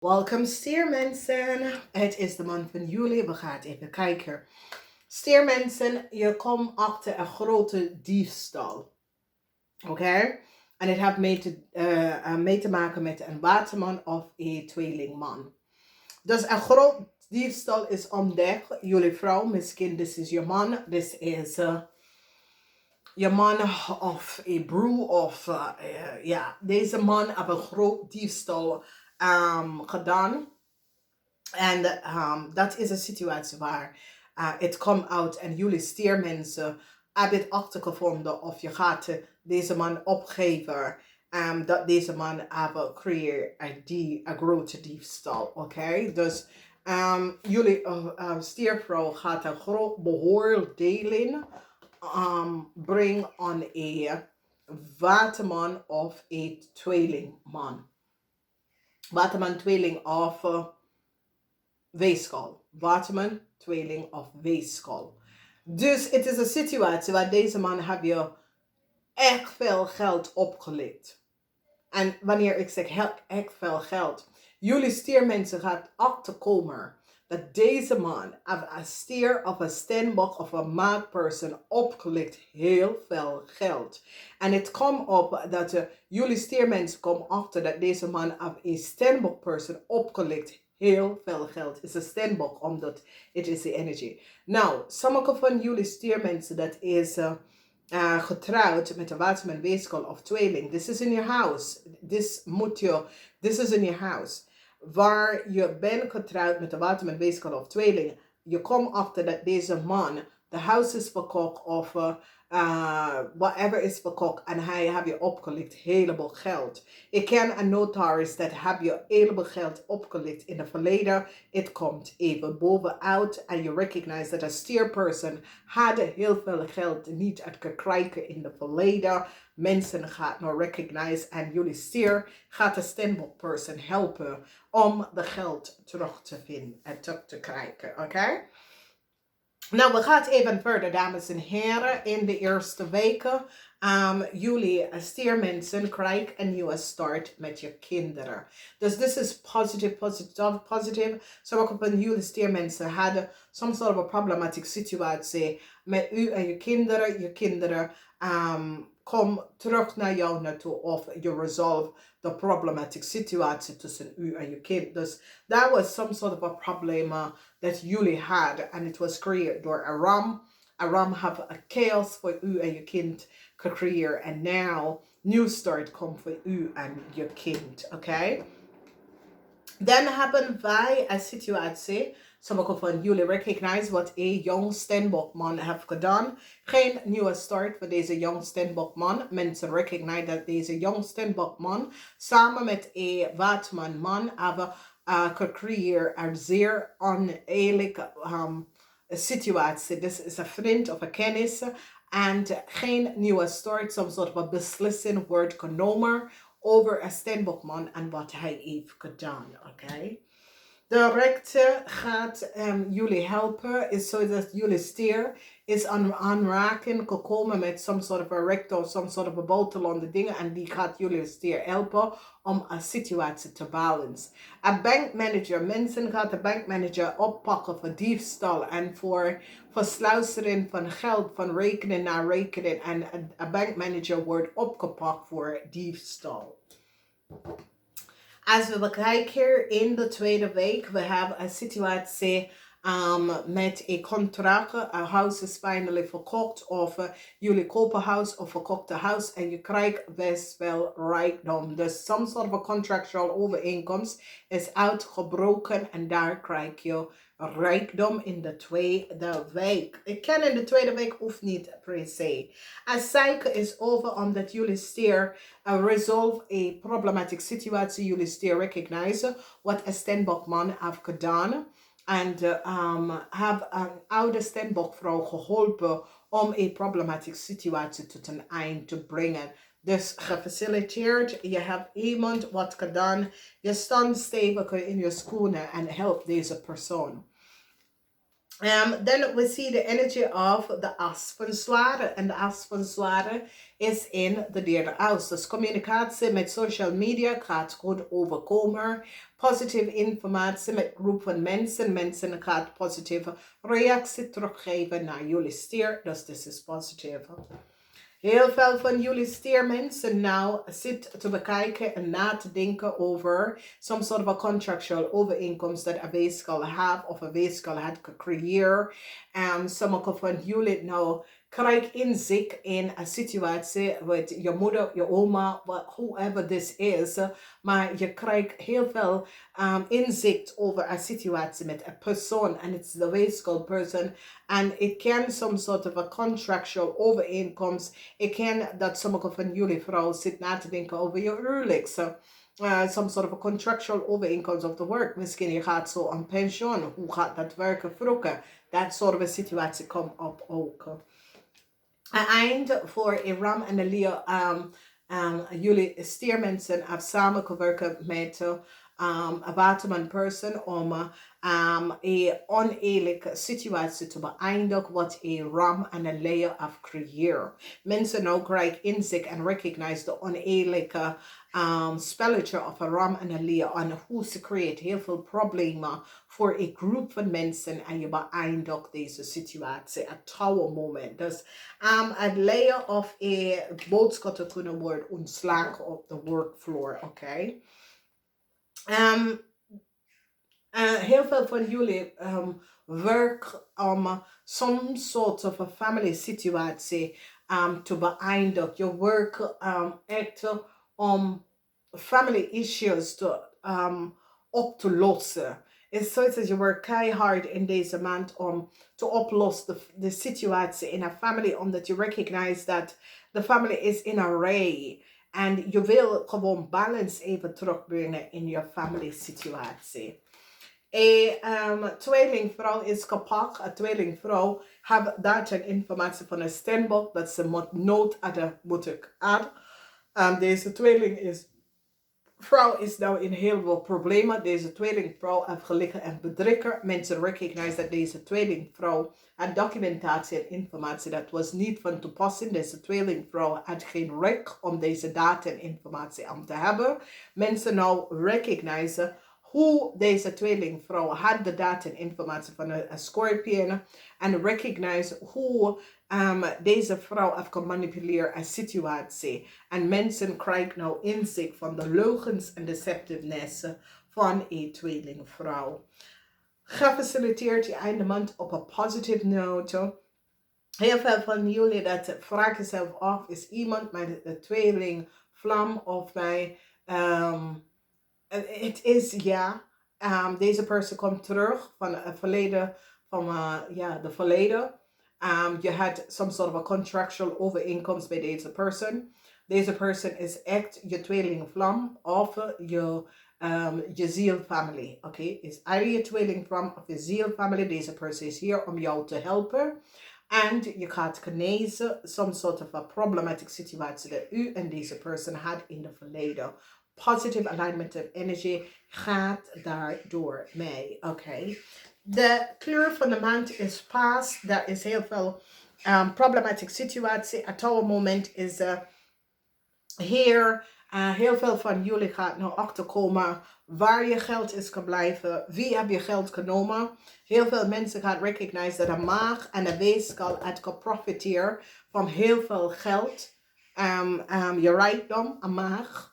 Welkom Stiermensen. Het is de maand van juli. We gaan even kijken. Stiermensen, je komt achter een grote diefstal. Oké? En het heeft mee te maken met een waterman of een tweelingman. Dus een groot diefstal is ontdekt. Jullie vrouw, misschien dit is je man. Dit is je man of een broer of ja. Deze man heeft een groot diefstal gedaan. En dat is een situatie waar het komt uit en jullie stiermensen hebben het achtergevonden of je gaat deze man opgeven. Dat deze man hebben creëert een grote diefstal. Oké? Dus jullie stiervrouw gaat een groot beoordeling brengen aan een waterman of een tweelingman. Waterman, tweeling of weeskaal. Waterman, tweeling of weeskaal. Dus het is een situatie waar deze man heb je echt veel geld opgelegd. En wanneer ik zeg echt veel geld, jullie stiermensen gaat achterkomen dat deze man een stier of een steenbok of een maatperson opgelegd heel veel geld. En het komt op dat jullie stiermensen komen achter dat deze man een steenbok person opgelegd heel veel geld. Het is een steenbok omdat het is de energie. Nou, sommige van jullie stiermensen dat is getrouwd met een waterman, weeskaal of tweeling. This is in your house. This is in your house. Waar je bent getrouwd met een waterman, weeskaal of tweeling. Je komt achter dat deze man de huis is verkocht of whatever is verkocht en hij heeft je opgelegd heleboel geld. Ik ken een notaris dat heb je heleboel geld opgelegd in het verleden. Het komt even bovenuit en je recognize dat een stierperson had heel veel geld niet gekregen in het verleden. Mensen gaan nou recognize en jullie stier gaat de steenbok person helpen om de geld terug te vinden en terug te krijgen. Oké? Nou, we gaan even verder, dames en heren. In de eerste weken, jullie stiermensen krijgen een nieuwe start met je kinderen. Dus dit is positief. Sommige van jullie stiermensen hadden soms soort of een problematische situatie met u en je kinderen. Je kinderen kom terug naar jou naartoe of je resolve de problematische situatie tussen u en je kind. Dus that was some sort of a problem that jullie had and it was created door a ram. A ram have a chaos voor u en je kind gecreëerd and now new start komt voor u en je kind. Okay? Dan hebben wij een situatie. Sommige van jullie recognize wat een jong steenbokman heeft gedaan. Geen nieuwe start voor deze jong steenbokman. Mensen recognize dat deze jong steenbokman samen met een watermanman hebben gecreëerd een zeer oneerlijke situatie. Dit is een vriend of een kennis. En geen nieuwe start, some sort of a beslissing wordt genomen over een steenbokman en wat hij heeft gedaan. Oké? De rechter gaat jullie helpen, is zodat jullie stier is aanraking gekomen met some sort of a rechter of some sort of a buitenlandse dingen en die gaat jullie stier helpen om een situatie te balancen. Een bankmanager, mensen gaat de bankmanager oppakken voor diefstal en voor versluistering van geld van rekening naar rekening en een bankmanager wordt opgepakt voor diefstal. Als we bekijken in de tweede week, we hebben een situatie met een contract. Een huis is finally verkocht of jullie kopen een huis of verkocht een huis en je krijgt best wel rijkdom. Dus some sort of a contractual overeenkomst is uitgebroken en daar krijg je rijkdom in de tweede week. Ik ken in de tweede week hoeft niet per se. Als cycle is over omdat jullie stier resolve a problematic situatie. Jullie stier recognize wat een steenbokman heeft gedaan. En heb een oude steenbokvrouw geholpen om een problematische situatie tot een eind te brengen. Dus gefaciliteerd, je hebt iemand wat gedaan, je staat stevig in je schoenen en helpt deze persoon. Then we see the energy of the as van zware. And the as van zware is in de derde huis. Dus communicatie met social media gaat goed overkomen. Positieve informatie met groep van mensen. Mensen gaat positieve reactie teruggeven naar jullie Stier. Dus dit is positief. Heel veel van jullie Stiermensen nou zit te bekijken en na te denken over some sort of a contractual overeenkomst dat een weeskal heeft of een weeskal had gecreëerd. En sommige van jullie nou krijg inzicht in een situatie met je moeder, je oma, whoever this is. Maar je krijgt heel veel inzicht over een situatie met een persoon. En it's the weeskal person. And it can some sort of a contractual overeenkomst. Ik ken dat sommige van jullie vrouwen zitten na te denken over je huwelijk. So, some sort of a contractual overeenkomst of the work. Misschien je gaat zo aan pensioen. Hoe gaat dat werken vroeger? Dat soort of a situatie komt op ook. Een eind voor Iram en Elia. Jullie Stiermensen hebben samengewerkt met een waterman person om een oneerlijke situatie te beëindigen wat Ram en Elia heeft gecreëerd. Mensen nou krijgen inzicht en recognize de oneerlijke spelletje of Ram en Elia en hoe ze creëert heel veel problemen voor een groep van mensen en je beëindigt deze situatie. Het trouwe moment. Dus het leiden of een boodschap te kunnen worden ontslagen op de workfloor. Oké. Heel veel van jullie werk om some soort of a family situatie te beëindigen. Je werk echt om family issues op te lossen. Is zoiets als je werkt keihard in deze maand om te oplossen de situatie in een family, omdat je recognize dat de family is in array. En je wil gewoon balance even terugbrengen in je family situatie. Een tweelingvrouw is kapot. Een tweelingvrouw heeft data en informatie van een stembok dat ze nood moeten aan. Deze vrouw is nou in heel veel problemen. Deze tweelingvrouw heeft gelegen en bedrikker. Mensen recognize dat deze tweelingvrouw had documentatie en informatie dat was niet van toepassing. Deze tweelingvrouw had geen recht om deze data en informatie aan te hebben. Mensen nou recognize hoe deze tweelingvrouw had de data en informatie van een Scorpion. En recognize hoe deze vrouw heeft gemanipuleerd een situatie. En mensen krijgen nou inzicht van de leugens en deceptiveness van een tweelingvrouw. Gefaciliteerd je einde maand op een positive note. Heel veel van jullie dat vragen zichzelf af, is iemand met een tweelingvlam of mij? Het is ja. Deze persoon komt terug van het verleden, van de verleden. Je had some sort of a contractual overeenkomst bij deze persoon. Deze persoon is echt je tweelingvlam of je zielfamilie. Oké, is either je tweelingvlam of je zielfamilie. Deze persoon is hier om jou te helpen. En je gaat genezen some sort of a problematic situatie dat u en deze persoon had in het verleden. Positive alignment of energy gaat daardoor mee. Oké. De kleur van de maand is paas. Daar is heel veel problematic situatie. Het oude moment is hier. Heel veel van jullie gaat nou achterkomen waar je geld is gebleven. Wie heb je geld genomen? Heel veel mensen gaan recognize dat een maag en een weeskal had geprofiteerd van heel veel geld. Je rijkdom, een maag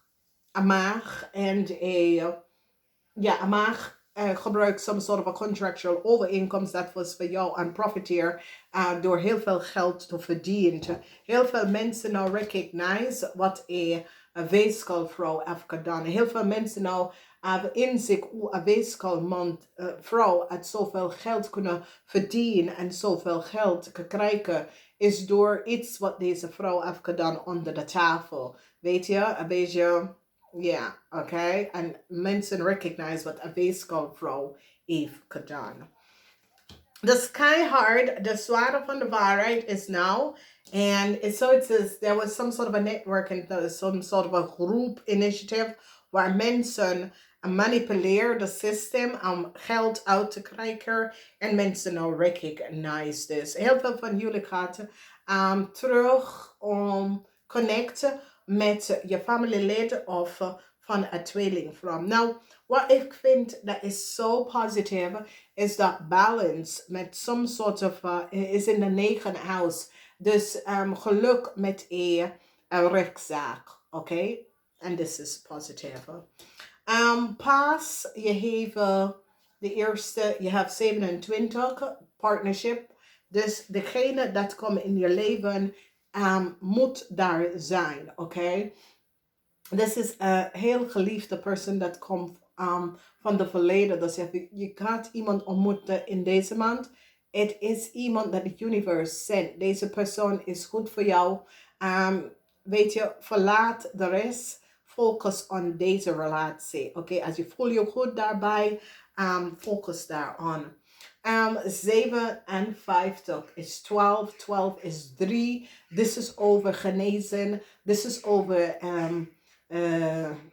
en een maag gebruikt some sort of a contractual overeenkomst dat was voor jou een profiteer door heel veel geld te verdienen. Heel veel mensen nou recognize wat een weeskalvrouw heeft gedaan. Heel veel mensen nou hebben inzicht hoe een weeskalvrouw het zoveel geld kunnen verdienen en zoveel geld krijgen is door iets wat deze vrouw heeft gedaan onder de tafel. Weet je, een beetje. Ja, oké. En mensen recognize wat een weeskalvrouw heeft gedaan. Dus keihard, de zware van de waarheid is nou. And it's so it says there was some sort of a network and some sort of a group initiative waar mensen manipuleren de systeem om geld uit te krijgen. En mensen nou recognize this. Heel veel van jullie gaat terug om connecten met je familielid of van een tweelingvrouw. Nou, wat ik vind dat is zo positief, is dat balance met some sort of, is in the negende house. Dus geluk met een rechtszaak, oké? En this is positief. Paas, je heeft de eerste, je hebt 27, partnership. Dus degene dat komt in je leven moet daar zijn, oké? This is een heel geliefde persoon dat komt van de verleden. Dus je gaat iemand ontmoeten in deze maand. Het is iemand dat het universe zendt. Deze persoon is goed voor jou. Weet je, verlaat de rest. Focus on deze relatie. Oké, als je voelt je goed daarbij, focus daarop. 57 is 12. 12 is 3. This is over genezen. This is over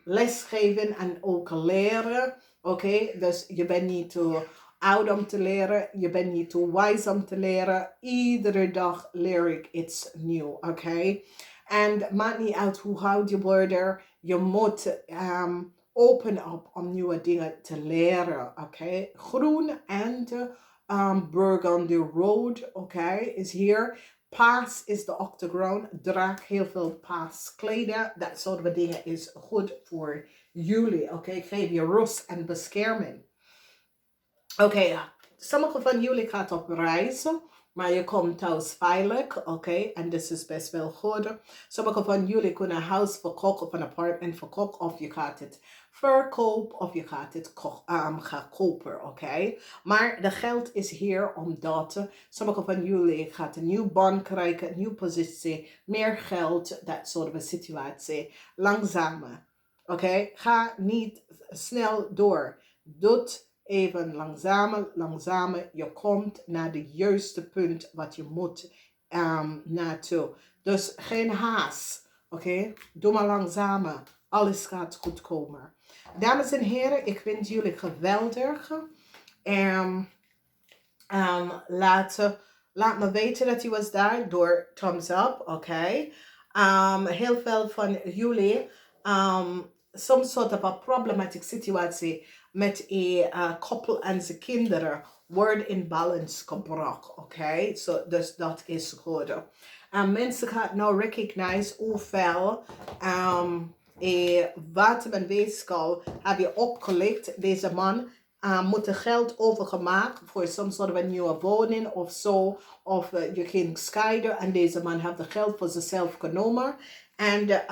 lesgeven en ook leren. Oké, dus je bent niet te oud om te leren. Je bent niet te wijs om te leren. Iedere dag leer ik iets nieuws. Oké. En maakt niet uit hoe oud je wordt. Je moet open op om nieuwe dingen te leren. Oké. Groen en Burgundy Road. Oké, is hier. Paas is de octagon. Draag heel veel paaskleden. Dat soort dingen is goed voor jullie. Oké, geef je rust en bescherming. Oké, sommige van jullie gaat op reis, maar je komt thuis veilig. Oké, en dit is best wel goed. Sommige van jullie kunnen een huis verkopen of een appartement verkopen, of je gaat het verkopen of je gaat het gaan kopen. Oké, maar de geld is hier omdat sommige van jullie gaat een nieuw baan krijgen, een nieuwe positie, meer geld, dat soort situatie. Langzamer. Oké, ga niet snel door. Doe even langzamer. Je komt naar de juiste punt wat je moet naartoe. Dus geen haast. Oké? Doe maar langzamer. Alles gaat goed komen. Dames en heren, ik vind jullie geweldig. Laat me weten dat je was daar door thumbs up. Oké? Heel veel van jullie some sort of a problematic situatie met een koppel en zijn kinderen wordt in balance gebracht. Oké, dus dat is goed. Mensen gaan nou recognize hoeveel wat mijn weeskal heb je opgelegd. Deze man moet er geld overgemaakt voor soms soort een nieuwe woning of zo. Of je ging scheiden en deze man heeft het geld voor zichzelf genomen. En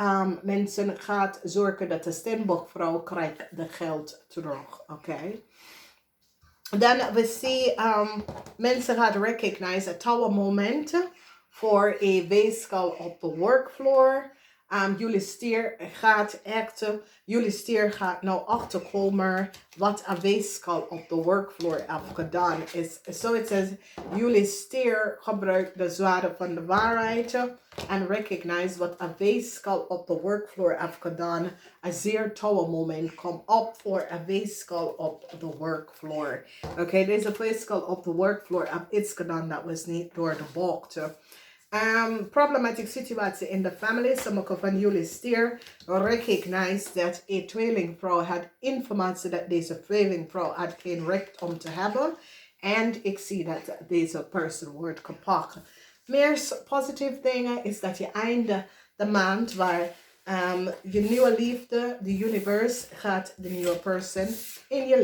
mensen gaan zorgen dat de Steenbokvrouw krijgt de geld terug. Oké. Dan we zien mensen gaan recognize het tower moment voor een weeskal op de workfloor. Juli Stier gaat nou achterkomen wat een weeskal op de workfloor heeft gedaan. So it says, Juli Stier gebruikt de zware van de waarheid en recognize wat een weeskal op de workfloor heeft gedaan. Een zeer tower moment komt op voor een weeskal op de workfloor. Oké, deze weeskal op de workfloor heeft iets gedaan dat was niet door de bocht. Problematic situatie in de family. Sommige van jullie Stier recognize dat een tweelingvrouw had informatie dat deze tweelingvrouw had geen recht om te hebben. En ik zie dat deze persoon wordt gepakt. Meer positieve dingen is dat je einde de maand waar je nieuwe liefde, de universe gaat de nieuwe persoon in je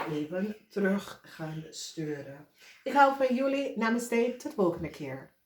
leven terug gaan sturen. Ik hou van jullie. Namaste. Tot de volgende keer.